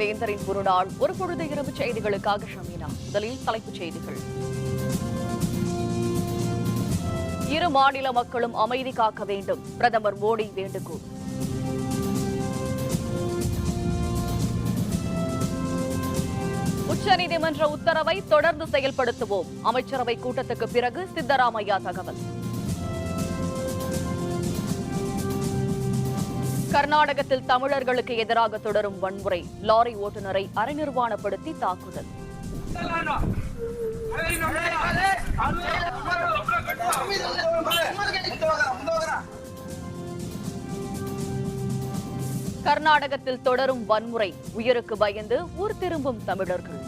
வேந்தரின் ஒரு நாள் ஒரு பொழுது இரவு செய்திகளுக்காக ஷமீனா. முதலில் தலைப்புச் செய்திகள். இரு மாநில மக்களும் அமைதி காக்க வேண்டும், பிரதமர் மோடி வேண்டுகோள். உச்சநீதிமன்ற உத்தரவை தொடர்ந்து செயல்படுத்துவோம், அமைச்சரவை கூட்டத்துக்கு பிறகு சித்தராமையா தகவல். கர்நாடகத்தில் தமிழர்களுக்கு எதிராக தொடரும் வன்முறை, லாரி ஓட்டுநரை அரைநிர்வாணப்படுத்தி தாக்குதல். கர்நாடகத்தில் தொடரும் வன்முறை, உயிருக்கு பயந்து ஊர் திரும்பும் தமிழர்கள்.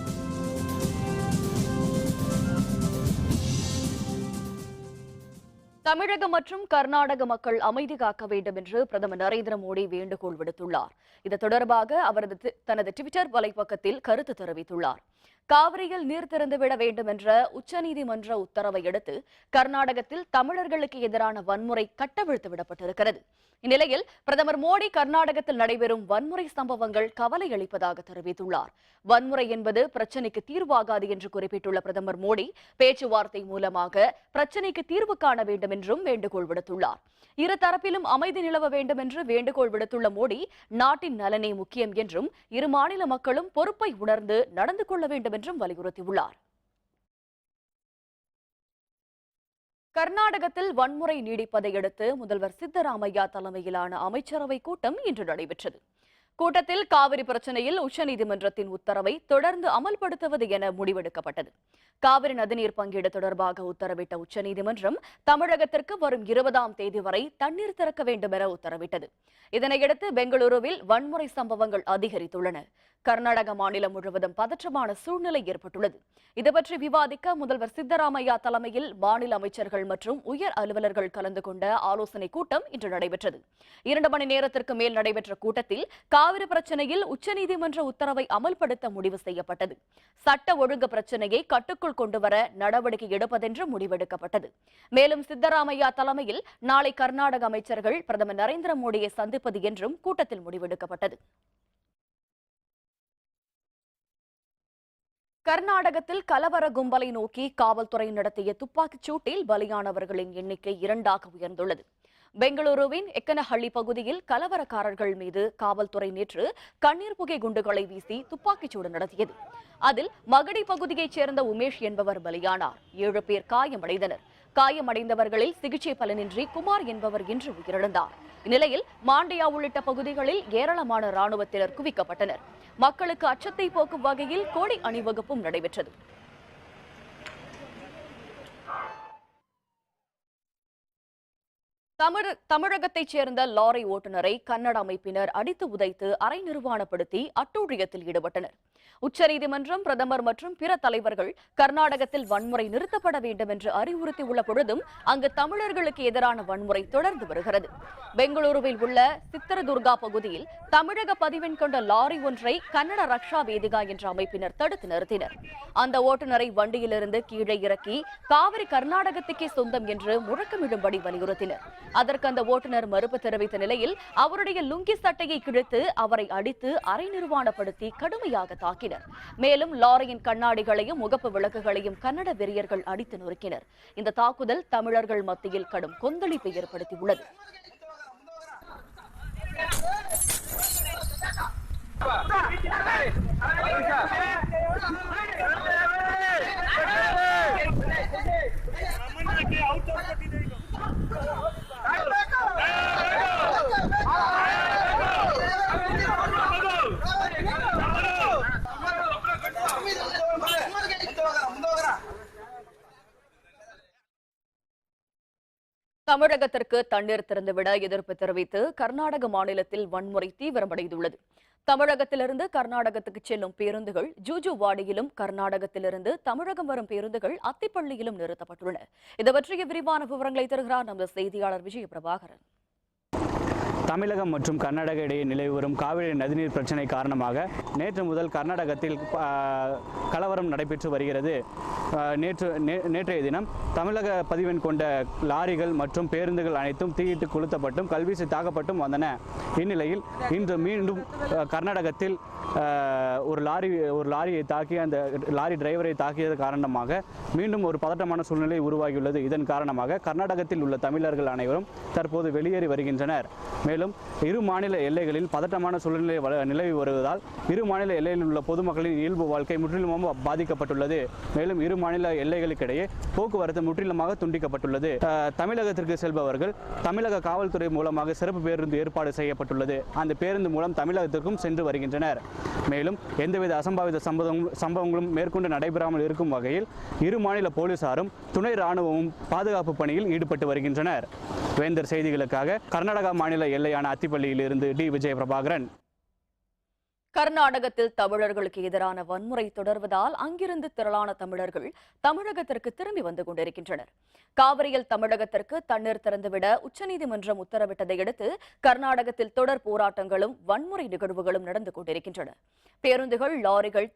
தமிழக மற்றும் கர்நாடக மக்கள் அமைதி காக்க வேண்டும் என்று பிரதமர் நரேந்திர மோடி வேண்டுகோள் விடுத்துள்ளார். இது தொடர்பாக அவர் தனது ட்விட்டர் வலைப்பக்கத்தில் கருத்து தெரிவித்துள்ளார். காவிரியில் நீர் திறந்துவிட வேண்டும் என்ற உச்சநீதிமன்ற உத்தரவை அடுத்து கர்நாடகத்தில் தமிழர்களுக்கு எதிரான வன்முறை கட்டவிழ்த்து விடப்பட்டிருக்கிறது. இந்நிலையில் பிரதமர் மோடி கர்நாடகத்தில் நடைபெறும் வன்முறை சம்பவங்கள் கவலை அளிப்பதாக தெரிவித்துள்ளார். வன்முறை என்பது பிரச்சினைக்கு தீர்வாகாது என்று குறிப்பிட்டுள்ள பிரதமர் மோடி பேச்சுவார்த்தை மூலமாக பிரச்சினைக்கு தீர்வு காண வேண்டும் என்றும் வேண்டுகோள் விடுத்துள்ளார். இரு தரப்பிலும் அமைதி நிலவ வேண்டும் என்று வேண்டுகோள் விடுத்துள்ள மோடி, நாட்டின் நலனே முக்கியம் என்றும் இரு மாநில மக்களும் பொறுப்பை உணர்ந்து நடந்து கொள்ள வேண்டும் என்றும் வலியுறுத்தியுள்ளார். கர்நாடகத்தில் வன்முறை நீடிப்பதை அடுத்து முதல்வர் சித்தராமையா தலைமையிலான அமைச்சரவை கூட்டம் இன்று நடைபெற்றது. கூட்டத்தில் காவிரி பிரச்சினையில் உச்சநீதிமன்றத்தின் உத்தரவை தொடர்ந்து அமல்படுத்துவது என முடிவெடுக்கப்பட்டது. காவிரி நதிநீர் பங்கீடு தொடர்பாக உத்தரவிட்ட உச்சநீதிமன்றம் தமிழகத்திற்கு வரும் 20ஆம் தேதி வரை தண்ணீர் திறக்க வேண்டும் என உத்தரவிட்டது. இதனையடுத்து பெங்களூருவில் வன்முறை சம்பவங்கள் அதிகரித்துள்ளன. கர்நாடக மாநிலம் முழுவதும் பதற்றமான சூழ்நிலை ஏற்பட்டுள்ளது. இதுபற்றி விவாதிக்க முதல்வர் சித்தராமையா தலைமையில் மாநில அமைச்சர்கள் மற்றும் உயர் அலுவலர்கள் கலந்து கொண்ட ஆலோசனை கூட்டம் இன்று நடைபெற்றது. 2 மணி நேரத்திற்கு மேல் நடைபெற்ற கூட்டத்தில் காவிரி பிரச்சினையில் உச்சநீதிமன்ற உத்தரவை அமல்படுத்த முடிவு செய்யப்பட்டது. சட்ட ஒழுங்கு பிரச்சினையை கட்டுக்குள் கொண்டுவர நடவடிக்கை எடுப்பதென்று முடிவெடுக்கப்பட்டது. மேலும் சித்தராமையா தலைமையில் நாளை கர்நாடக அமைச்சர்கள் பிரதமர் நரேந்திர மோடியை சந்திப்பது என்றும் கூட்டத்தில் முடிவெடுக்கப்பட்டது. கர்நாடகத்தில் கலவர கும்பலை நோக்கி காவல்துறை நடத்திய துப்பாக்கிச் சூட்டில் பலியானவர்களின் எண்ணிக்கை 2ஆக உயர்ந்துள்ளது. பெங்களூருவின் எக்கனஹள்ளி பகுதியில் கலவரக்காரர்கள் மீது காவல்துறை நேற்று கண்ணீர் புகை குண்டுகளை வீசி துப்பாக்கிச்சூடு நடத்தியது. அதில் மகடி பகுதியைச் சேர்ந்த உமேஷ் என்பவர் பலியானார். 7 பேர் காயமடைந்தனர். காயமடைந்தவர்களில் சிகிச்சை பலனின்றி குமார் என்பவர் இன்று உயிரிழந்தார். இந்நிலையில் மாண்டியா உள்ளிட்ட பகுதிகளில் ஏராளமான ராணுவத்தினர் குவிக்கப்பட்டனர். மக்களுக்கு அச்சத்தை போக்கும் வகையில் கொடி அணிவகுப்பும் நடைபெற்றது. தமிழகத்தைச் சேர்ந்த லாரி ஓட்டுநரை கன்னட அமைப்பினர் அடித்து உதைத்து அரை நிர்வாணப்படுத்தி அட்டூழியத்தில் ஈடுபட்டனர். உச்சநீதிமன்றம், பிரதமர் மற்றும் பிற தலைவர்கள் கர்நாடகத்தில் வன்முறை நிறுத்தப்பட வேண்டும் என்று அறிவுறுத்தியுள்ள பொழுதும் அங்கு தமிழர்களுக்கு எதிரான வன்முறை தொடர்ந்து வருகிறது. பெங்களூருவில் உள்ள சித்திரதுர்கா பகுதியில் தமிழக பதிவெண் கொண்ட லாரி ஒன்றை கன்னட ரக்ஷா வேதிகா என்ற அமைப்பினர் தடுத்து நிறுத்தினர். அந்த ஓட்டுநரை வண்டியிலிருந்து கீழே இறக்கி காவிரி கர்நாடகத்துக்கே சொந்தம் என்று முழக்கமிடும்படி வலியுறுத்தினர். அதற்கு அந்த ஓட்டுநர் மறுப்பு தெரிவித்த நிலையில் அவருடைய லுங்கி சட்டையை கிழித்து அவரை அடித்து அரை நிர்வாணப்படுத்தி கடுமையாக தாக்கினர். மேலும் லாரியின் கண்ணாடிகளையும் முகப்பு விளக்குகளையும் கன்னட வெறியர்கள் அடித்து நொறுக்கினர். இந்த தாக்குதல் தமிழர்கள் மத்தியில் கடும் கொந்தளிப்பை ஏற்படுத்தியுள்ளது. தமிழகத்திற்கு தண்ணீர் திறந்துவிட எதிர்ப்பு தெரிவித்து கர்நாடக மாநிலத்தில் வன்முறை தீவிரமடைந்துள்ளது. தமிழகத்திலிருந்து கர்நாடகத்துக்கு செல்லும் பேருந்துகள் ஜூஜுவாடியிலும், கர்நாடகத்திலிருந்து தமிழகம் வரும் பேருந்துகள் அத்திப்பள்ளியிலும் நிறுத்தப்பட்டுள்ளன. இது பற்றிய விரிவான விவரங்களை தருகிறார் நமது செய்தியாளர் விஜய பிரபாகரன். தமிழகம் மற்றும் கர்நாடக இடையே நிலவி வரும் காவிரி நதிநீர் பிரச்சினை காரணமாக நேற்று முதல் கர்நாடகத்தில் கலவரம் நடைபெற்று வருகிறது. நேற்றைய தினம் தமிழக பதிவெண் கொண்ட லாரிகள் மற்றும் பேருந்துகள் அனைத்தும் தீயிட்டு கொளுத்தப்பட்டும் கல்வீசி தாக்கப்பட்டும் வந்தன. இந்நிலையில் இன்று மீண்டும் கர்நாடகத்தில் ஒரு லாரியை தாக்கி அந்த லாரி டிரைவரை தாக்கியது காரணமாக மீண்டும் ஒரு பதட்டமான சூழ்நிலை உருவாகியுள்ளது. இதன் காரணமாக கர்நாடகத்தில் உள்ள தமிழர்கள் அனைவரும் தற்போது வெளியேறி வருகின்றனர். மேலும் இரு மாநில எல்லைகளில் பதட்டமான சூழ்நிலை நிலவி வருவதால் இரு மாநில எல்லையில் உள்ள பொதுமக்களின் இயல்பு வாழ்க்கை முற்றிலுமாக பாதிக்கப்பட்டுள்ளது. மேலும் இரு மாநில எல்லைகளுக்கிடையே போக்குவரத்து முற்றிலுமாக துண்டிக்கப்பட்டுள்ளது. தமிழகத்திற்கு செல்பவர்கள் தமிழக காவல்துறை மூலமாக சிறப்பு பேருந்து ஏற்பாடு செய்யப்பட்டுள்ளது. அந்த பேருந்து மூலம் தமிழகத்திற்கும் சென்று வருகின்றனர். மேலும் எந்தவித அசம்பாவித சம்பவங்களும் மேற்கொண்டு நடைபெறாமல் இருக்கும் வகையில் இரு மாநில போலீசாரும் துணை ராணுவமும் பாதுகாப்பு பணியில் ஈடுபட்டு வருகின்றனர். வேந்தர் செய்திகளுக்காக கர்நாடகா மாநில எல்லையான அத்திப்பள்ளியில் இருந்து டி. விஜயபிரபாகரன். கர்நாடகத்தில் தமிழர்களுக்கு எதிரான வன்முறை தொடர்வதால் அங்கிருந்து திரளான தமிழர்கள் தமிழகத்திற்கு திரும்பி வந்து கொண்டிருக்கின்றனர். காவிரியில் தமிழகத்திற்கு தண்ணீர் திறந்துவிட உச்சநீதிமன்றம் உத்தரவிட்டதை அடுத்து கர்நாடகத்தில் தொடர் போராட்டங்களும் வன்முறை நிகழ்வுகளும் நடந்து கொண்டிருக்கின்றன. பேருந்துகள், லாரிகள்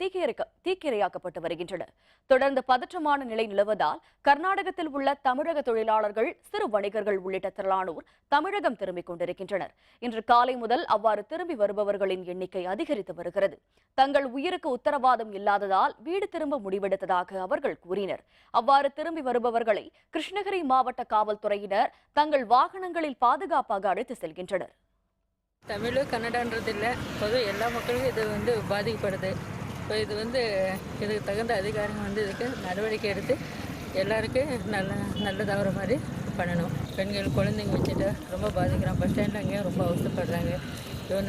தீக்கிரையாக்கப்பட்டு வருகின்றன. தொடர்ந்து பதற்றமான நிலை நிலவுவதால் கர்நாடகத்தில் உள்ள தமிழக தொழிலாளர்கள், சிறு வணிகர்கள் உள்ளிட்ட திரளானோர் தமிழகம் திரும்பிக் கொண்டிருக்கின்றனர். இன்று காலை முதல் அவ்வாறு திரும்பி வருபவர்களின் எண்ணிக்கை அதிகரித்து வருகிறது. தங்கள் உயிருக்கு உத்தரவாதம் இல்லாததால் வீடு திரும்ப முடிவெடுத்ததாக அவர்கள் கூறினர். அவ்வாறு திரும்பி வருபவர்களை கிருஷ்ணகிரி மாவட்ட காவல்துறையினர் தங்கள் வாகனங்களில் பாதுகாப்பாக அழைத்து செல்கின்றனர். தமிழ் கன்னடான்றது இல்லை, பொதுவாக எல்லா மக்களுக்கும் இது பாதிக்கப்படுது. இப்போ இதுக்கு தகுந்த அதிகாரிகள் இதுக்கு நடவடிக்கை எடுத்து எல்லாருக்கும் நல்லதாகிற மாதிரி பண்ணணும். பெண்கள், குழந்தைங்க வச்சுட்டு ரொம்ப பாதிக்கிறாங்க. பஸ் ஸ்டாண்டில் அங்கேயும் ரொம்ப அவசரப்படுறாங்க.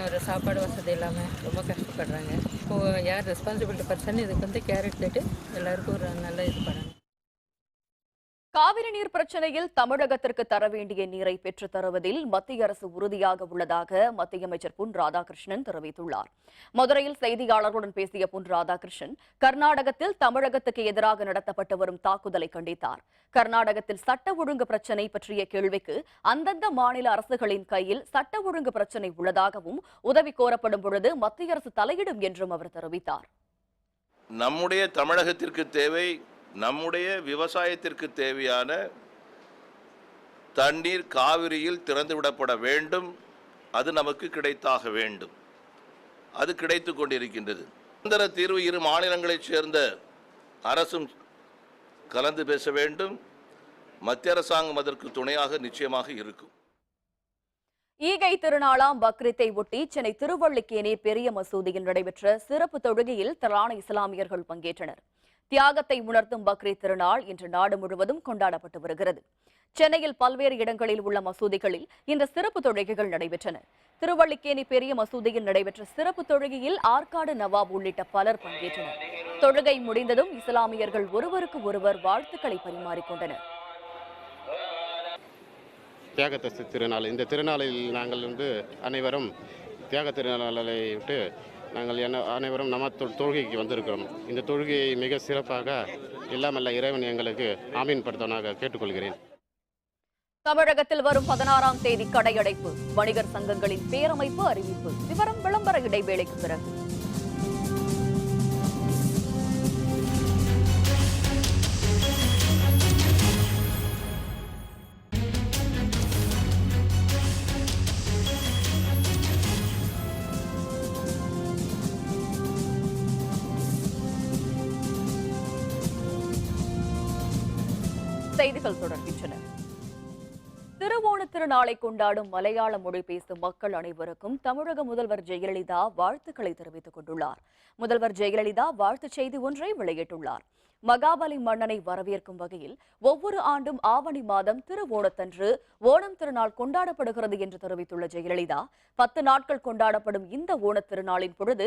ஒரு சாப்பாடு வசதி இல்லாமல் ரொம்ப கஷ்டப்படுறாங்க. இப்போது யார் ரெஸ்பான்சிபிலிட்டி பர்சன் இதுக்கு கேர் எடுத்துட்டு எல்லாருக்கும் ஒரு நல்ல இது பண்ணணும். காவிரி நீர் பிரச்சனையில் தமிழகத்திற்கு தர வேண்டிய நீரை பெற்றுத் தருவதில் மத்திய அரசு உறுதியாக உள்ளதாக மத்திய அமைச்சர் பொன் ராதாகிருஷ்ணன் தெரிவித்துள்ளார். மதுரையில் செய்தியாளர்களுடன் பேசிய பொன் ராதாகிருஷ்ணன் கர்நாடகத்தில் தமிழகத்துக்கு எதிராக நடத்தப்பட்டு வரும் தாக்குதலை கண்டித்தார். கர்நாடகத்தில் சட்ட ஒழுங்கு பிரச்சினை பற்றிய கேள்விக்கு அந்தந்த மாநில அரசுகளின் கையில் சட்ட ஒழுங்கு பிரச்சினை உள்ளதாகவும் உதவி கோரப்படும் பொழுது மத்திய அரசு தலையிடும் என்றும் அவர் தெரிவித்தார். நம்முடைய தமிழகத்திற்கு தேவை, நம்முடைய விவசாயத்திற்கு தேவையான தண்ணீர் காவிரியில் திறந்துவிடப்பட வேண்டும். அது நமக்கு கிடைத்தாக வேண்டும். அது கிடைத்து கொண்டிருக்கின்றது. நிரந்தர தீர்வு இரு மாநிலங்களைச் சேர்ந்த அரசும் கலந்து பேச வேண்டும். மத்திய அரசாங்கம் அதற்கு துணையாக நிச்சயமாக இருக்கும். ஈகை திருநாளாம் பக்ரீத்தை ஒட்டி சென்னை திருவல்லிக்கேணி பெரிய மசூதியில் நடைபெற்ற சிறப்பு தொழுகையில் திரளான இஸ்லாமியர்கள் பங்கேற்றனர். தியாகத்தை உணர்த்தும் பக்ரீத் திருநாள் இன்று நாடு முழுவதும் கொண்டாடப்பட்டு வருகிறது. சென்னையில் பல்வேறு இடங்களில் உள்ள மசூதிகளில் இந்த சிறப்பு தொழுகைகள் நடைபெற்றன. திருவல்லிக்கேணி பெரிய மசூதியில் நடைபெற்ற சிறப்பு தொழுகையில் ஆற்காடு நவாப் உள்ளிட்ட பலர் பங்கேற்றனர். தொழுகை முடிந்ததும் இஸ்லாமியர்கள் ஒருவருக்கு ஒருவர் வாழ்த்துக்களை பரிமாறிக்கொண்டனர். தியாக திருநாள், இந்த திருநாளில் நாங்கள் அனைவரும் தியாக திருநாளை விட்டு நாங்கள் அனைவரும் நம்ம தொழுகைக்கு வந்திருக்கிறோம். இந்த தொழுகையை மிக சிறப்பாக எல்லாமல்ல இறைவன் எங்களுக்கு ஆமீன் படுத்தவனாக கேட்டுக்கொள்கிறேன். தமிழகத்தில் வரும் 16ஆம் தேதி கடையடைப்பு, வணிகர் சங்கங்களின் பேரமைப்பு அறிவிப்பு. விவரம் விளம்பர இடைவேளைக்கு பிறகு. செய்திகள் தொடர்கின்றன. திருவோண திருநாளை கொண்டாடும் மலையாள மொழி பேசும் மக்கள் அனைவருக்கும் தமிழக முதல்வர் ஜெயலலிதா வாழ்த்துக்களை தெரிவித்துக் கொண்டுள்ளார். முதல்வர் ஜெயலலிதா வாழ்த்துச் செய்தி ஒன்றை வெளியிட்டுள்ளார். மகாபலி மன்னனை வரவேற்கும் வகையில் ஒவ்வொரு ஆண்டும் ஆவணி மாதம் திருவோணத்தன்று ஓணம் திருநாள் கொண்டாடப்படுகிறது என்று தெரிவித்துள்ள ஜெயலலிதா, 10 நாட்கள் கொண்டாடப்படும் இந்த ஓணத் திருநாளின் பொழுது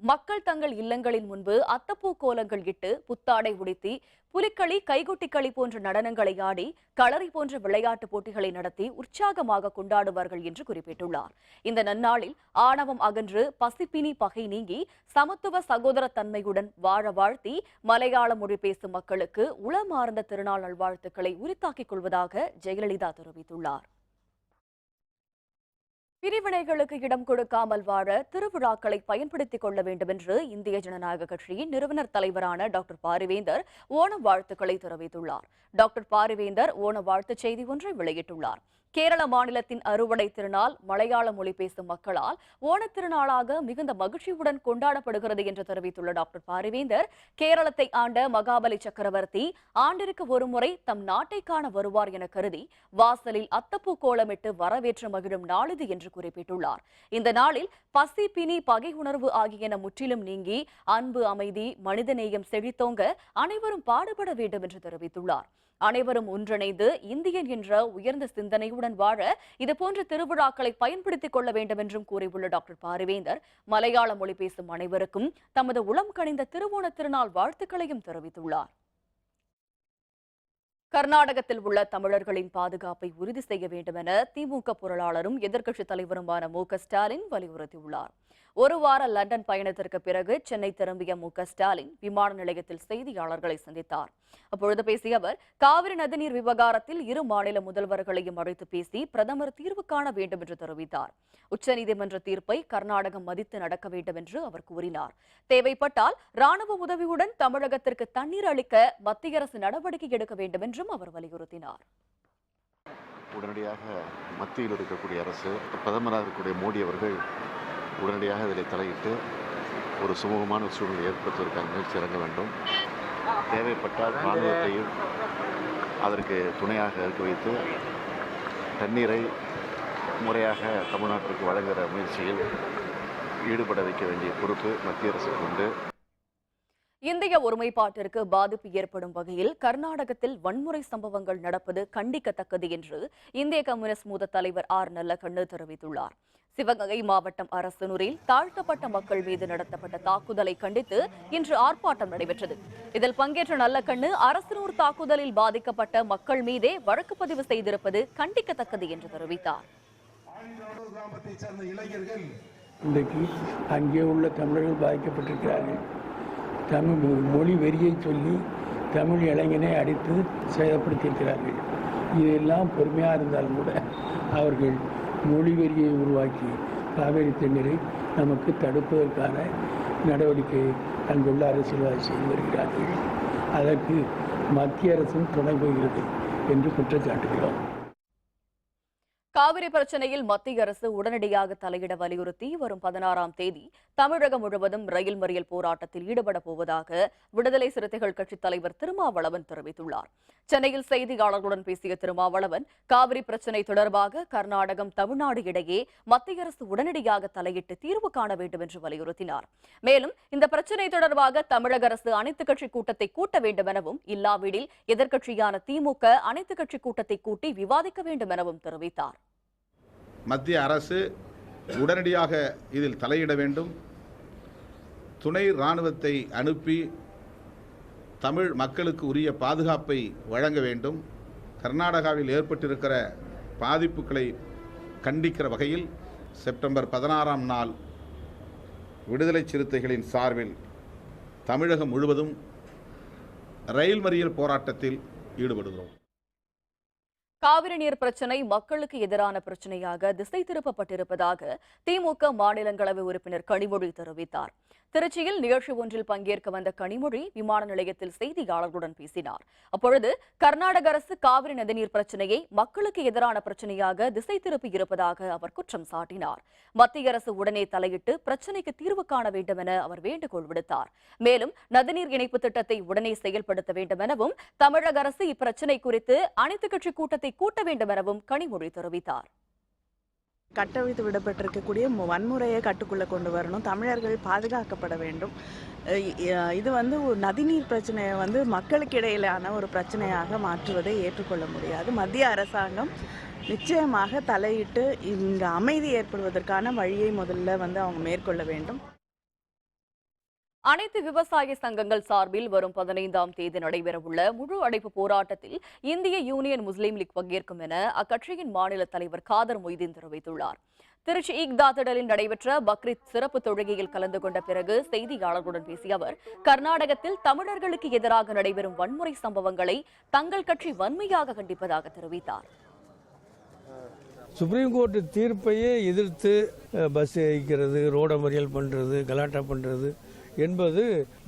மக்கள் தங்கள் இல்லங்களின் முன்பு அத்தப்பூ கோலங்கள் இட்டு, புத்தாடை உடுத்தி, புலிக்களி, கைகுட்டிக்களி போன்ற நடனங்களை ஆடி, களரி போன்ற விளையாட்டு போட்டிகளை நடத்தி உற்சாகமாக கொண்டாடுவார்கள் என்று குறிப்பிட்டுள்ளார். இந்த நன்னாளில் ஆணவம் அகன்று பசிப்பினி பகை நீங்கி சமத்துவ சகோதர தன்மையுடன் வாழ வாழ்த்தி மலையாள மொழி பேசும் மக்களுக்கு உளமார்ந்த திருநாள் நல்வாழ்த்துக்களை உரித்தாக்கிக் கொள்வதாக ஜெயலலிதா தெரிவித்துள்ளார். பிரிவினைகளுக்கு இடம் கொடுக்காமல் வாழ திருவிழாக்களை பயன்படுத்திக் கொள்ள வேண்டும் என்று இந்திய ஜனநாயக கட்சியின் நிறுவனர் தலைவரான டாக்டர் பாரிவேந்தர் ஓணம் வாழ்த்துக்களை தெரிவித்துள்ளார். டாக்டர் பாரிவேந்தர் ஓண வாழ்த்துச் செய்தி ஒன்றை வெளியிட்டுள்ளார். கேரள மாநிலத்தின் அறுவடை திருநாள் மலையாள மொழி பேசும் மக்களால் ஓணத்திருநாளாக மிகுந்த மகிழ்ச்சியுடன் கொண்டாடப்படுகிறது என்று தெரிவித்துள்ள டாக்டர் பாரிவேந்தர், கேரளத்தை ஆண்ட மகாபலி சக்கரவர்த்தி ஆண்டிற்கு ஒருமுறை தம் நாட்டை காண வருவார் என கருதி வாசலில் அத்தப்பூ கோலமிட்டு வரவேற்று மகிழும் நாள் இது என்று குறிப்பிட்டுள்ளார். இந்த நாளில் பசி, பிணி, பகை உணர்வு ஆகியன முற்றிலும் நீங்கி அன்பு, அமைதி, மனிதநேயம் செழித்தோங்க அனைவரும் பாடுபட வேண்டும் என்று தெரிவித்துள்ளார். அனைவரும் ஒன்றிணைந்து இந்தியன் என்ற உயர்ந்த சிந்தனையுடன் வாழ இதுபோன்ற திருவிழாக்களை பயன்படுத்திக் கொள்ள வேண்டும் என்றும் கூறியுள்ள டாக்டர் பாரிவேந்தர், மலையாள மொழி பேசும் அனைவருக்கும் தமது உளம் கனிந்த திருவோண திருநாள் வாழ்த்துக்களையும் தெரிவித்துள்ளார். கர்நாடகத்தில் உள்ள தமிழர்களின் பாதுகாப்பை உறுதி செய்ய வேண்டும் என திமுக பொருளாளரும் எதிர்க்கட்சித் தலைவருமான மு.க.ஸ்டாலின் வலியுறுத்தியுள்ளார். ஒரு வார லண்டன் பயணத்திற்கு பிறகு சென்னை திரும்பிய மு.க.ஸ்டாலின் விமான நிலையத்தில் செய்தியாளர்களை சந்தித்தார். அப்பொழுது பேசிய அவர், காவிரி நதிநீர் விவகாரத்தில் இரு மாநில முதல்வர்களையும் அழைத்து பேசி பிரதமர் தீர்வு காண வேண்டும் என்று தெரிவித்தார். உச்சநீதிமன்ற தீர்ப்பை கர்நாடகம் மதித்து நடக்க வேண்டும் என்று அவர் கூறினார். தேவைப்பட்டால் ராணுவ உதவியுடன் தமிழகத்திற்கு தண்ணீர் அளிக்க மத்திய அரசு நடவடிக்கை எடுக்க வேண்டும் என்றும் அவர் வலியுறுத்தினார். உடனடியாக மத்தியில் இருக்கக்கூடிய அரசு, பிரதமராக இருக்கக்கூடிய மோடி அவர்கள் உடனடியாக இதில் தலையிட்டு ஒரு சுமூகமான சூழ்நிலை ஏற்படுத்துவதற்கான முயற்சி இறங்க வேண்டும். தேவைப்பட்டால் இராணுவத்தையும் அதற்கு துணையாக இருக்க வைத்து தண்ணீரை முறையாக தமிழ்நாட்டிற்கு வழங்குகிற முயற்சியில் ஈடுபட வைக்க வேண்டிய பொறுப்பு மத்திய அரசுக்கு உண்டு. இந்திய ஒருமைப்பாட்டிற்கு பாதிப்பு ஏற்படும் வகையில் கர்நாடகத்தில் வன்முறை சம்பவங்கள் நடப்பது கண்டிக்கத்தக்கது என்று இந்திய கம்யூனிஸ்ட் மூத்த தலைவர் ஆர். நல்லக்கண்ணு தெரிவித்துள்ளார். சிவகங்கை மாவட்டம் அரசனூரில் தாழ்த்தப்பட்ட மக்கள் மீது நடத்தப்பட்ட தாக்குதலை கண்டித்து இன்று ஆர்ப்பாட்டம் நடைபெற்றது. இதில் பங்கேற்ற நல்லக்கண்ணு, அரசனூர் தாக்குதலில் பாதிக்கப்பட்ட மக்கள் மீதே வழக்கு பதிவு செய்திருப்பது கண்டிக்கத்தக்கது என்று தெரிவித்தார். இன்றைக்கு அங்கே உள்ள தமிழர்கள் பாதிக்கப்பட்டிருக்கிறார்கள். தமிழ் மொழி வெறியை சொல்லி தமிழ் இளைஞனை அடித்து சேதப்படுத்தியிருக்கிறார்கள். இதெல்லாம் பொறுமையாக இருந்தாலும் கூட அவர்கள் மொழி வெறியை உருவாக்கி காவேரி தண்ணீரை நமக்கு தடுப்பதற்கான நடவடிக்கை அங்குள்ள அரசியல்வாதி செய்து வருகிறார்கள். அதற்கு மத்திய அரசும் துணை போகிறது என்று குற்றச்சாட்டுகிறோம். காவிரி பிரச்சனையில் மத்திய அரசு உடனடியாக தலையிட வலியுறுத்தி வரும் 16ஆம் தேதி தமிழகம் முழுவதும் ரயில் மறியல் போராட்டத்தில் ஈடுபட போவதாக விடுதலை சிறுத்தைகள் கட்சித் தலைவர் திருமாவளவன் தெரிவித்துள்ளார். சென்னையில் செய்தியாளர்களுடன் பேசிய திருமாவளவன், காவிரி பிரச்சனை தொடர்பாக கர்நாடகம், தமிழ்நாடு இடையே மத்திய அரசு உடனடியாக தலையிட்டு தீர்வு காண வேண்டும் என்று வலியுறுத்தினார். மேலும் இந்த பிரச்சனை தொடர்பாக தமிழக அரசு அனைத்துக் கட்சி கூட்டத்தை கூட்ட வேண்டும் எனவும், இல்லாவிடில் எதிர்க்கட்சியான திமுக அனைத்துக் கட்சி கூட்டத்தை கூட்டி விவாதிக்க வேண்டும் எனவும் தெரிவித்தார். மத்திய அரசு உடனடியாக இதில் தலையிட வேண்டும். துணை இராணுவத்தை அனுப்பி தமிழ் மக்களுக்கு உரிய பாதுகாப்பை வழங்க வேண்டும். கர்நாடகாவில் ஏற்பட்டிருக்கிற பாதிப்புகளை கண்டிக்கிற வகையில் செப்டம்பர் 16ஆம் நாள் விடுதலை சிறுத்தைகளின் சார்பில் தமிழகம் முழுவதும் ரயில் மறியல் போராட்டத்தில் ஈடுபடுகிறோம். காவிரி நீர் பிரச்சினை மக்களுக்கு எதிரான பிரச்சனையாக திசை திருப்பப்பட்டிருப்பதாக திமுக மாநிலங்களவை உறுப்பினர் கனிமொழி தெரிவித்தார். திருச்சியில் நிகழ்ச்சி ஒன்றில் பங்கேற்க வந்த கனிமொழி விமான நிலையத்தில் செய்தியாளர்களுடன் பேசினார். அப்பொழுது கர்நாடக அரசு காவிரி நதிநீர் பிரச்சனையை மக்களுக்கு எதிரான பிரச்சனையாக திசை திருப்பி இருப்பதாக அவர் குற்றம் சாட்டினார். மத்திய அரசு உடனே தலையிட்டு பிரச்சனைக்கு தீர்வு காண வேண்டும் என அவர் வேண்டுகோள் விடுத்தார். மேலும் நதிநீர் இணைப்பு திட்டத்தை உடனே செயல்படுத்த வேண்டும் எனவும், தமிழக அரசு இப்பிரச்சனை குறித்து அனைத்துக் கட்சி கூட்டத்தை கூட்ட வேண்டும் எனவும் கனிமொழி தெரிவித்தார். கட்டவிழ்த்து விடப்பட்டிருக்கக்கூடிய வன்முறையை கட்டுக்குள்ளே கொண்டு வரணும். தமிழர்கள் பாதுகாக்கப்பட வேண்டும். இது ஒரு நதிநீர் பிரச்சனையை மக்களுக்கு இடையிலான ஒரு பிரச்சனையாக மாற்றுவதை ஏற்றுக்கொள்ள முடியாது. மத்திய அரசாங்கம் நிச்சயமாக தலையிட்டு இங்கே அமைதி ஏற்படுவதற்கான வழியை முதல்ல அவங்க மேற்கொள்ள வேண்டும். அனைத்து விவசாய சங்கங்கள் சார்பில் வரும் 15ஆம் தேதி நடைபெறவுள்ள முழு அடைப்பு போராட்டத்தில் இந்திய யூனியன் முஸ்லீம் லீக் பங்கேற்கும் என அக்கட்சியின் மாநில தலைவர் காதர் மொய்தீன் தெரிவித்துள்ளார். திருச்சி ஈக்தா திடலில் நடைபெற்ற பக்ரீத் சிறப்பு தொழுகையில் கலந்து கொண்ட பிறகு செய்தியாளர்களுடன் பேசிய அவர், கர்நாடகத்தில் தமிழர்களுக்கு எதிராக நடைபெறும் வன்முறை சம்பவங்களை தங்கள் கட்சி வன்மையாக கண்டிப்பதாக தெரிவித்தார். சுப்ரீம் கோர்ட்டு தீர்ப்பையே எதிர்த்து பஸ் வைக்கிறது, ரோட மறியல் பண்ணுறது, கலாட்டா பண்ணுறது என்பது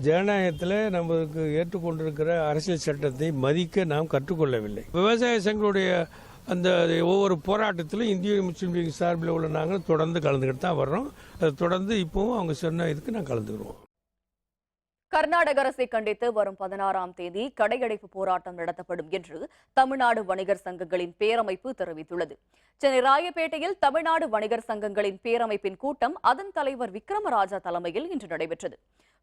ஜனநாயகத்தில் நமக்கு ஏற்றுக்கொண்டிருக்கிற அரசியல் சட்டத்தை மதிக்க நாம் கற்றுக்கொள்ளவில்லை. விவசாய சங்களுடைய அந்த ஒவ்வொரு போராட்டத்திலும் இந்திய முஸ்லீம் லீக் சார்பில் உள்ள நாங்கள் தொடர்ந்து கலந்துக்கிட்டு தான் வர்றோம். அதை தொடர்ந்து இப்போவும் அவங்க சொன்ன இதுக்கு நான் கலந்துக்கிறோம். கர்நாடக அரசை கண்டித்து வரும் 16ஆம் தேதி கடையடைப்பு போராட்டம் நடத்தப்படும் என்று தமிழ்நாடு வணிகர் சங்கங்களின் பேரமைப்பு தெரிவித்துள்ளது. சென்னை ராயப்பேட்டையில் தமிழ்நாடு வணிகர் சங்கங்களின் பேரமைப்பின் கூட்டம் அதன் தலைவர் விக்ரமராஜா தலைமையில் இன்று நடைபெற்றது.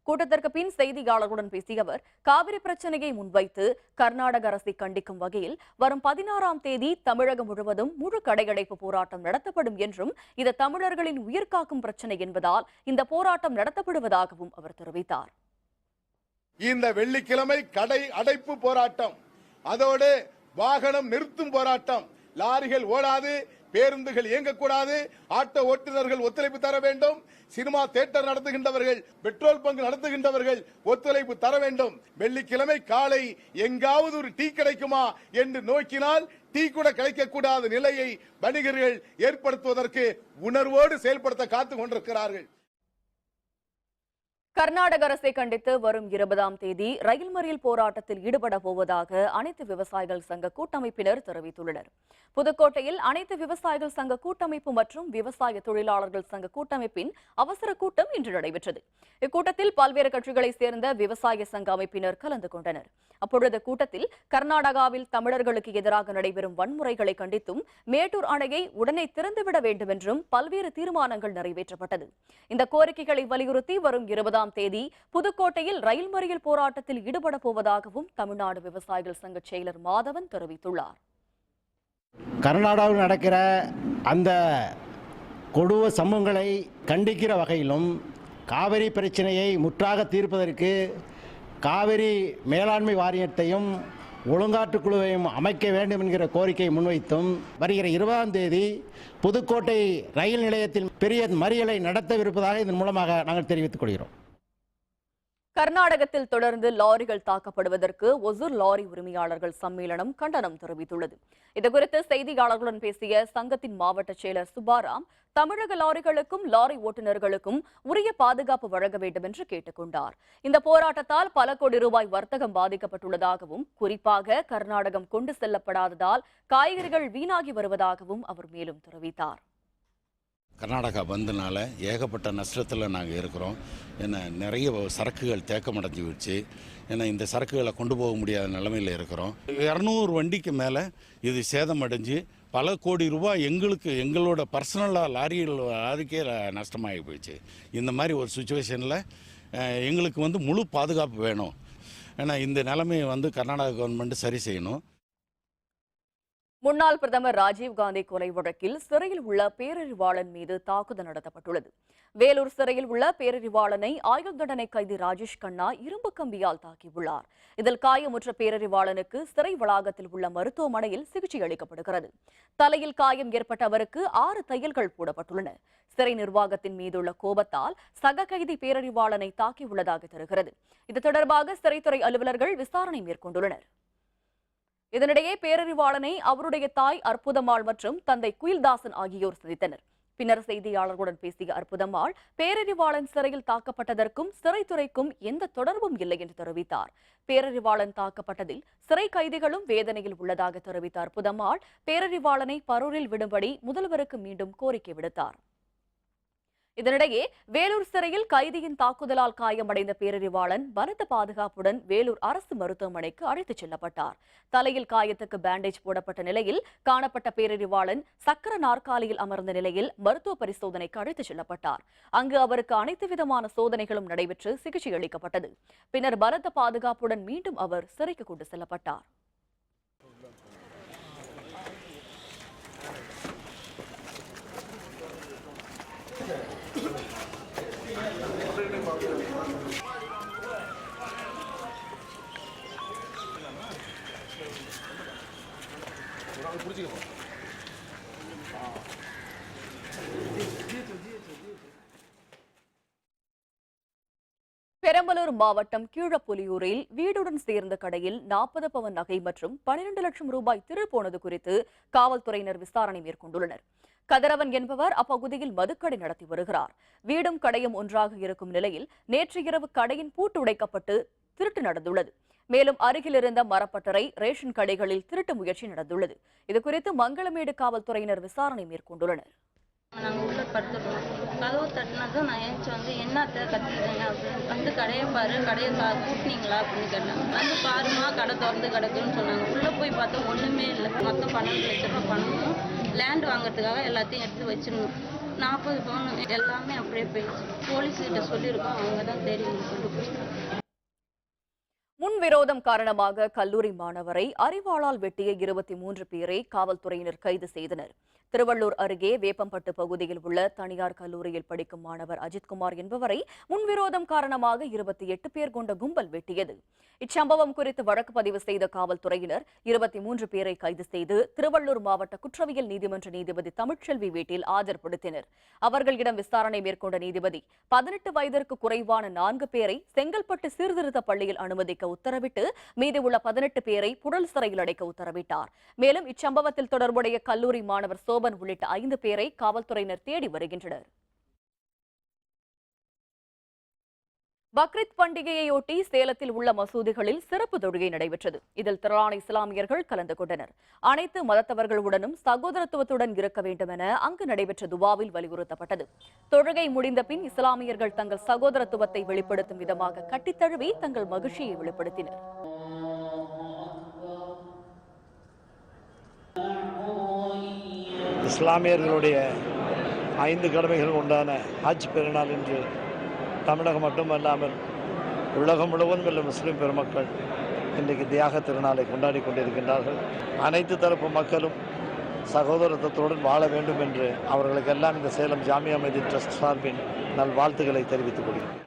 கூட்டத்திற்கு பின் செய்தியாளர்களுடன் பேசிய அவர், காவிரி பிரச்சனையை முன்வைத்து கர்நாடக அரசை கண்டிக்கும் வகையில் வரும் 16ஆம் தேதி தமிழகம் முழுவதும் முழு கடையடைப்பு போராட்டம் நடத்தப்படும் என்றும், இது தமிழர்களின் உயிர்காக்கும் பிரச்சனை என்பதால் இந்த போராட்டம் நடத்தப்படுவதாகவும் அவர் தெரிவித்தார். இந்த வெள்ளிக்கிழமை கடை அடைப்பு போராட்டம், அதோடு வாகனம் நிறுத்தும் போராட்டம், லாரிகள் ஓடாது, பேருந்துகள் இயங்கக்கூடாது, ஆட்டோ ஓட்டுநர்கள் ஒத்துழைப்பு தர வேண்டும், சினிமா தியேட்டர் நடத்துகின்றவர்கள், பெட்ரோல் பங்க் நடத்துகின்றவர்கள் ஒத்துழைப்பு தர வேண்டும். வெள்ளிக்கிழமை காலை எங்காவது ஒரு டீ கிடைக்குமா என்று நோக்கினால் டீ கூட கிடைக்கக்கூடாத நிலையை வணிகர்கள் ஏற்படுத்துவதற்கு உணர்வோடு செயல்படுத்த காத்துக் கொண்டிருக்கிறார்கள். கர்நாடக அரசை கண்டித்து வரும் 20ஆம் தேதி ரயில் மறியல் போராட்டத்தில் ஈடுபட போவதாக அனைத்து விவசாயிகள் சங்க கூட்டமைப்பினர் தெரிவித்துள்ளனர். புதுக்கோட்டையில் அனைத்து விவசாயிகள் சங்க கூட்டமைப்பு மற்றும் விவசாய தொழிலாளர்கள் சங்க கூட்டமைப்பின் அவசர கூட்டம் இன்று நடைபெற்றது. இக்கூட்டத்தில் பல்வேறு கட்சிகளைச் சேர்ந்த விவசாய சங்க அமைப்பினர் கலந்து கொண்டனர். அப்பொழுது கூட்டத்தில் கர்நாடகாவில் தமிழர்களுக்கு எதிராக நடைபெறும் வன்முறைகளை கண்டித்தும், மேட்டூர் அணையை உடனே திறந்துவிட வேண்டும் என்றும் பல்வேறு தீர்மானங்கள் நிறைவேற்றப்பட்டது. இந்த கோரிக்கைகளை வலியுறுத்தி வரும் 20ஆம் தேதி புதுக்கோட்டையில் ரயில் மறியல் போராட்டத்தில் ஈடுபட போவதாகவும் தமிழ்நாடு விவசாயிகள் சங்க செயலர் மாதவன் தெரிவித்துள்ளார். கர்நாடகாவில் நடக்கிற அந்த கொடூர சம்பவங்களை கண்டிக்கிற வகையிலும், காவிரி பிரச்சனையை முற்றாக தீர்ப்பதற்கு காவிரி மேலாண்மை வாரியத்தையும் ஒழுங்காற்றுக் குழுவையும் அமைக்க வேண்டும் என்கிற கோரிக்கையை முன்வைத்தும் வருகிற 20ஆம் தேதி புதுக்கோட்டை ரயில் நிலையத்தில் பெரிய மறியலை நடத்தவிருப்பதாக இதன் மூலமாக நாங்கள் தெரிவித்துக் கொள்கிறோம். கர்நாடகத்தில் தொடர்ந்து லாரிகள் தாக்கப்படுவதற்கு ஒசூர் லாரி உரிமையாளர்கள் சம்மேளனம் கண்டனம் தெரிவித்துள்ளது. இதுகுறித்து செய்தியாளர்களுடன் பேசிய சங்கத்தின் மாவட்ட செயலர் சுப்பாராம், தமிழக லாரிகளுக்கும் லாரி ஓட்டுநர்களுக்கும் உரிய பாதுகாப்பு வழங்க வேண்டும் என்று கேட்டுக் கொண்டார். இந்த போராட்டத்தால் பல கோடி ரூபாய் வர்த்தகம் பாதிக்கப்பட்டுள்ளதாகவும், குறிப்பாக கர்நாடகம் கொண்டு செல்லப்படாததால் காய்கறிகள் வீணாகி வருவதாகவும் அவர் மேலும் தெரிவித்தார். கர்நாடகா பந்தனால ஏகப்பட்ட நஷ்டத்தில் நாங்கள் இருக்கிறோம். ஏன்னா நிறைய சரக்குகள் தேக்கமடைஞ்சு வச்சு, ஏன்னா இந்த சரக்குகளை கொண்டு போக முடியாத நிலைமையில் இருக்கிறோம். 200 வண்டிக்கு மேலே இது சேதமடைஞ்சு பல கோடி ரூபாய் எங்களோட பர்சனலாக லாரிக்கே நஷ்டமாகி போயிடுச்சு. இந்த மாதிரி ஒரு சுச்சுவேஷனில் எங்களுக்கு முழு பாதுகாப்பு வேணும். ஏன்னா இந்த நிலைமையை கர்நாடகா கவர்மெண்ட் சரி செய்யணும். முன்னாள் பிரதமர் ராஜீவ்காந்தி கொலை வழக்கில் சிறையில் உள்ள பேரறிவாளன் மீது தாக்குதல் நடத்தப்பட்டுள்ளது. வேலூர் சிறையில் உள்ள பேரறிவாளனை ஆயுள் தண்டனை கைதி ராஜேஷ் கண்ணா இரும்பு கம்பியால் தாக்கியுள்ளார். இதில் காயமுற்ற பேரறிவாளனுக்கு சிறை வளாகத்தில் உள்ள மருத்துவமனையில் சிகிச்சை அளிக்கப்படுகிறது. தலையில் காயம் ஏற்பட்ட அவருக்கு 6 தையல்கள் போடப்பட்டுள்ளன. சிறை நிர்வாகத்தின் மீதுள்ள கோபத்தால் சக கைதி பேரறிவாளனை தாக்கியுள்ளதாக தெரிகிறது. இது தொடர்பாக சிறைத்துறை அலுவலர்கள் விசாரணை மேற்கொண்டுள்ளனர். இதனிடையே பேரறிவாளனை அவருடைய தாய் அற்புதம்மாள் மற்றும் தந்தை குயில்தாசன் ஆகியோர் சந்தித்தனர். பின்னர் செய்தியாளர்களுடன் பேசிய அற்புதம்மாள், பேரறிவாளன் சிறையில் தாக்கப்பட்டதற்கும் சிறைத்துறைக்கும் எந்த தொடர்பும் இல்லை என்று தெரிவித்தார். பேரறிவாளன் தாக்கப்பட்டதில் சிறை கைதிகளும் வேதனையில் உள்ளதாக தெரிவித்த அற்புதம்மாள், பேரறிவாளனை பரோலில் விடும்படி முதல்வருக்கு மீண்டும் கோரிக்கை விடுத்தார். இதனிடையே வேலூர் சிறையில் கைதியின் தாக்குதலால் காயமடைந்த பேரறிவாளன் பலத்த பாதுகாப்புடன் வேலூர் அரசு மருத்துவமனைக்கு அழைத்துச் செல்லப்பட்டார். தலையில் காயத்துக்கு பேண்டேஜ் போடப்பட்ட நிலையில் காணப்பட்ட பேரறிவாளன் சக்கர நாற்காலியில் அமர்ந்த நிலையில் மருத்துவ பரிசோதனைக்கு அழைத்துச் செல்லப்பட்டார். அங்கு அவருக்கு அனைத்து விதமான சோதனைகளும் நடைபெற்று சிகிச்சை அளிக்கப்பட்டது. பின்னர் பலத்த பாதுகாப்புடன் மீண்டும் அவர் சிறைக்கு கொண்டு செல்லப்பட்டார். பெரம்பலூர் மாவட்டம் கீழப்புலியூரில் வீடுடன் சேர்ந்த கடையில் 40 பவன் நகை மற்றும் 12 லட்சம் ரூபாய் திருடு போனது குறித்து காவல்துறையினர் விசாரணை மேற்கொண்டுள்ளனர். கதிரவன் என்பவர் அப்பகுதியில் மதுக்கடை நடத்தி வருகிறார். வீடும் கடையும் ஒன்றாக இருக்கும் நிலையில் நேற்று இரவு கடையின் பூட்டு உடைக்கப்பட்டு திருட்டு நடந்துள்ளது. மேலும் அருகில் இருந்த மரப்பட்டறை, ரேஷன் கடைகளில் திருட்டு முயற்சி நடந்துள்ளது. இதுகுறித்து மங்களமேடு காவல்துறையினர் விசாரணை மேற்கொண்டுள்ளனர். நாங்கள் உள்ள படுத்துருவோம். கதவு தட்டினதும் நான் ஏஞ்சி வந்து என்னத்தை கத்திக்கிறீங்க அப்படின்னு வந்து கடையை பாரு, கடையை கூட்டினீங்களா அப்படின்னு கேட்டாங்க. வந்து பாருமா கடை திறந்து கிடக்குன்னு சொன்னாங்க. உள்ளே போய் பார்த்தா ஒன்றுமே இல்லை. மொத்தம் 12 லட்ச ரூபா பணமும் லேண்ட் வாங்குறதுக்காக எல்லாத்தையும் எடுத்து வச்சிருந்தோம். 40 பவுன் எல்லாமே அப்படியே போயிடுச்சு. போலீஸ்கிட்ட சொல்லியிருக்கோம், அவங்க தான் தெரியும் சொல்லி. முன்விரோதம் காரணமாக கல்லூரி மாணவரை அரிவாளால் வெட்டிய 23 பேரை காவல்துறையினர் கைது செய்தனர். திருவள்ளூர் அருகே வேப்பம்பட்டு பகுதியில் உள்ள தனியார் கல்லூரியில் படிக்கும் மாணவர் அஜித்குமார் என்பவரை முன்விரோதம் காரணமாக 28 பேர் கொண்ட கும்பல் வெட்டியது. இச்சம்பவம் குறித்து வழக்கு பதிவு செய்த காவல்துறையினர் 23 பேரை கைது செய்து திருவள்ளூர் மாவட்ட குற்றவியல் நீதிமன்ற நீதிபதி தமிழ்ச்செல்வி வீட்டில் ஆஜர்படுத்தினர். அவர்களிடம் விசாரணை மேற்கொண்ட நீதிபதி 18 வயதிற்கு குறைவான 4 பேரை செங்கல்பட்டு சீர்திருத்த பள்ளியில் அனுமதிக்க உத்தரவிட்டு மீதி உள்ள 18 பேரை புழல் சிறையில் அடைக்க உத்தரவிட்டார். மேலும் இச்சம்பவத்தில் தொடர்புடைய கல்லூரி மாணவர் சோபன் உள்ளிட்ட 5 பேரை காவல்துறையினர் தேடி வருகின்றனர். பக்ரீத் பண்டிகையையொட்டி சேலத்தில் உள்ள மசூதிகளில் சிறப்பு தொழுகை நடைபெற்றது. இதில் திரளான இஸ்லாமியர்கள் கலந்து கொண்டனர். அனைத்து மதத்தவர்களுடனும் சகோதரத்துவத்துடன் இருக்க வேண்டும் என அங்கு நடைபெற்ற துவாவில் வலியுறுத்தப்பட்டது. தொழுகை முடிந்த பின் இஸ்லாமியர்கள் தங்கள் சகோதரத்துவத்தை வெளிப்படுத்தும் விதமாக கட்டித்தழுவி தங்கள் மகிழ்ச்சியை வெளிப்படுத்தினர். இஸ்லாமியர்களுடைய 5 கடமைகள் உண்டான ஹஜ் பெருநாள் என்று தமிழகம் மட்டுமல்லாமல் உலகம் முழுவதும் உள்ள முஸ்லிம் பெருமக்கள் இன்றைக்கு தியாக திருநாளை கொண்டாடி கொண்டிருக்கின்றார்கள். அனைத்து தரப்பு மக்களும் சகோதரத்துவத்துடன் வாழ வேண்டும் என்று அவர்களுக்கெல்லாம் இந்த சேலம் ஜாமியா மஸ்ஜித் ட்ரஸ்ட் சார்பின் நல்வாழ்த்துக்களை தெரிவித்துக் கொள்கிறேன்.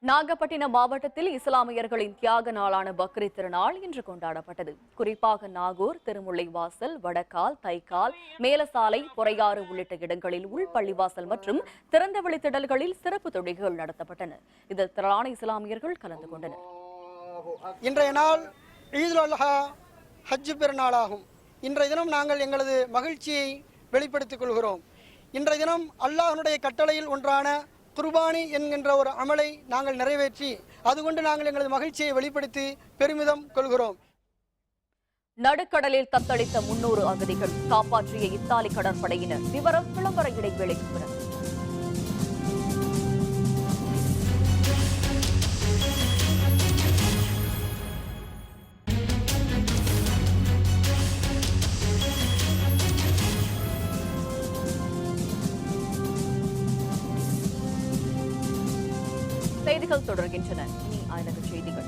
நாகப்பட்டினம் மாவட்டத்தில் இஸ்லாமியர்களின் தியாக நாளான பக்ரீத் திருநாள் இன்று கொண்டாடப்பட்டது. குறிப்பாக நாகூர், திருமுல்லைவாசல், வடக்கால், தைக்கால், மேலசாலை, பொறையாறு உள்ளிட்ட இடங்களில் உள்பள்ளிவாசல் மற்றும் திறந்தவெளி திடல்களில் சிறப்பு தொழுகைகள் நடத்தப்பட்டன. இதில் திரளான இஸ்லாமியர்கள் கலந்து கொண்டனர். இன்றைய நாள் ஈதுல் அல்ஹா ஹஜ் பெருநாளாகும். இன்றைய தினம் நாங்கள் எங்களது மகிழ்ச்சியை வெளிப்படுத்திக் கொள்கிறோம். இன்றைய தினம் அல்லாஹ்வுடைய கட்டளையில் ஒன்றான குர்பானி என்கின்ற ஒரு அமலை நாங்கள் நிறைவேற்றி அதுகொண்டு நாங்கள் எங்களது மகிழ்ச்சியை வெளிப்படுத்தி பெருமிதம் கொள்கிறோம். நடுக்கடலில் தத்தளித்த 300 அகதிகள் காப்பாற்றிய இத்தாலி கடற்படையினர். விவரம் விளம்பர இடைவேளைக்கு பிறகு. செய்திகள் தொடர்கின்றன. இனி அயலக செய்திகள்.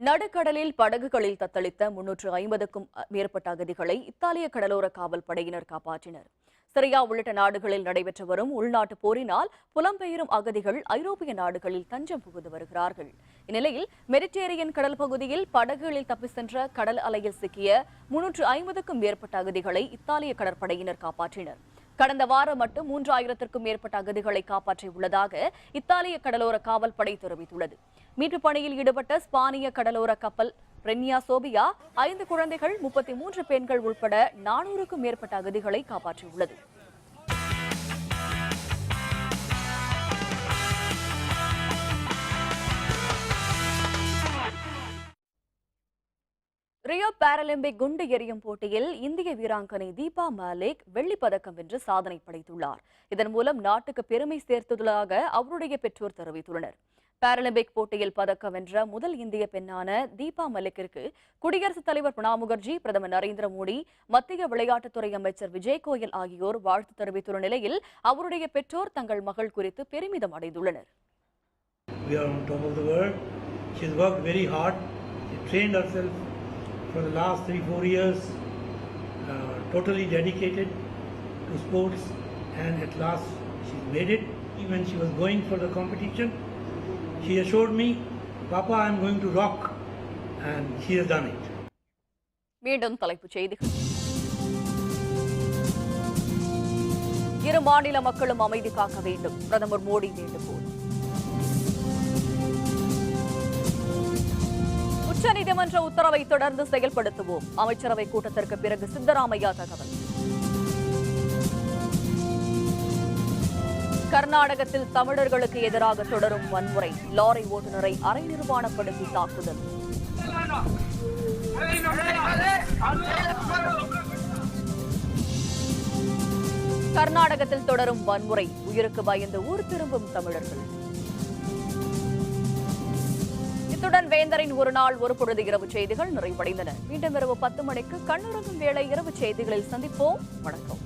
நடுக்கடலில் படகுகளில் தத்தளித்த 350க்கும் மேற்பட்ட அகதிகளை இத்தாலிய கடலோர காவல் படையினர் காப்பாற்றினர். சிரியா உள்ளிட்ட நாடுகளில் நடைபெற்று வரும் உள்நாட்டு போரினால் புலம்பெயரும் அகதிகள் ஐரோப்பிய நாடுகளில் தஞ்சம் புகுந்து வருகிறார்கள். இந்நிலையில் மெடிட்டேரியன் கடல் பகுதியில் படகுகளில் தப்பி சென்ற கடல் அலையில் சிக்கிய 350க்கும் மேற்பட்ட அகதிகளை இத்தாலிய கடற்படையினர் காப்பாற்றினர். கடந்த வாரம் மட்டும் 3000த்திற்கும் மேற்பட்ட அகதிகளை காப்பாற்றியுள்ளதாக இத்தாலிய கடலோர காவல்படை தெரிவித்துள்ளது. மீட்புப் பணியில் ஈடுபட்ட ஸ்பானிய கடலோர கப்பல் ரென்யா சோபியா 5 குழந்தைகள், 33 பெண்கள் உட்பட 400க்கும் மேற்பட்ட அகதிகளை காப்பாற்றியுள்ளது. ரியோ பாராலிம்பிக் குண்டு எறியும் போட்டியில் இந்திய வீராங்கனை தீபா மாலிக் வெள்ளிப் பதக்கம் வென்று சாதனை படைத்துள்ளார். இதன் மூலம் நாட்டுக்கு பெருமை சேர்த்துள்ளதாக அவருடைய பெற்றோர் தெரிவித்துள்ளனர். பாராலிம்பிக் போட்டியில் பதக்கம் வென்ற முதல் இந்திய பெண்ணான தீபா மலிக்கிற்கு குடியரசுத் தலைவர் பிரணாப் முகர்ஜி, பிரதமர் நரேந்திர மோடி, மத்திய விளையாட்டுத்துறை அமைச்சர் விஜய் கோயல் ஆகியோர் வாழ்த்து தெரிவித்துள்ள நிலையில் அவருடைய பெற்றோர் தங்கள் மகள் குறித்து பெருமிதம் அடைந்துள்ளனர். For the last 3-4 years, totally dedicated to sports, and at last she's made it. When she was going for the competition, she assured me, "Papa, I am going to rock and he has done it. மீண்டும் தலைப்புச் செய்திகள். இரு மாநில மக்களும் அமைதி காக்க வேண்டும், பிரதமர் மோடி வேண்டுகோள். உச்சநீதிமன்ற உத்தரவை தொடர்ந்து செயல்படுத்துவோம், அமைச்சரவை கூட்டத்திற்கு பிறகு சித்தராமையா தகவல். கர்நாடகத்தில் தமிழர்களுக்கு எதிராக தொடரும் வன்முறை, லாரி ஓட்டுநரை அரை நிர்வாணப்படுத்தி தாக்குதல். கர்நாடகத்தில் தொடரும் வன்முறை, உயிருக்கு பயந்து ஊர் திரும்பும் தமிழர்கள். இத்துடன் வேந்தரின் ஒரு நாள் ஒரு பொழுது இரவு செய்திகள் நிறைவடைந்தன. மீண்டும் இரவு 10 மணிக்கு கண்ணுறங்கும் வேளை இரவு செய்திகளில் சந்திப்போம். வணக்கம்.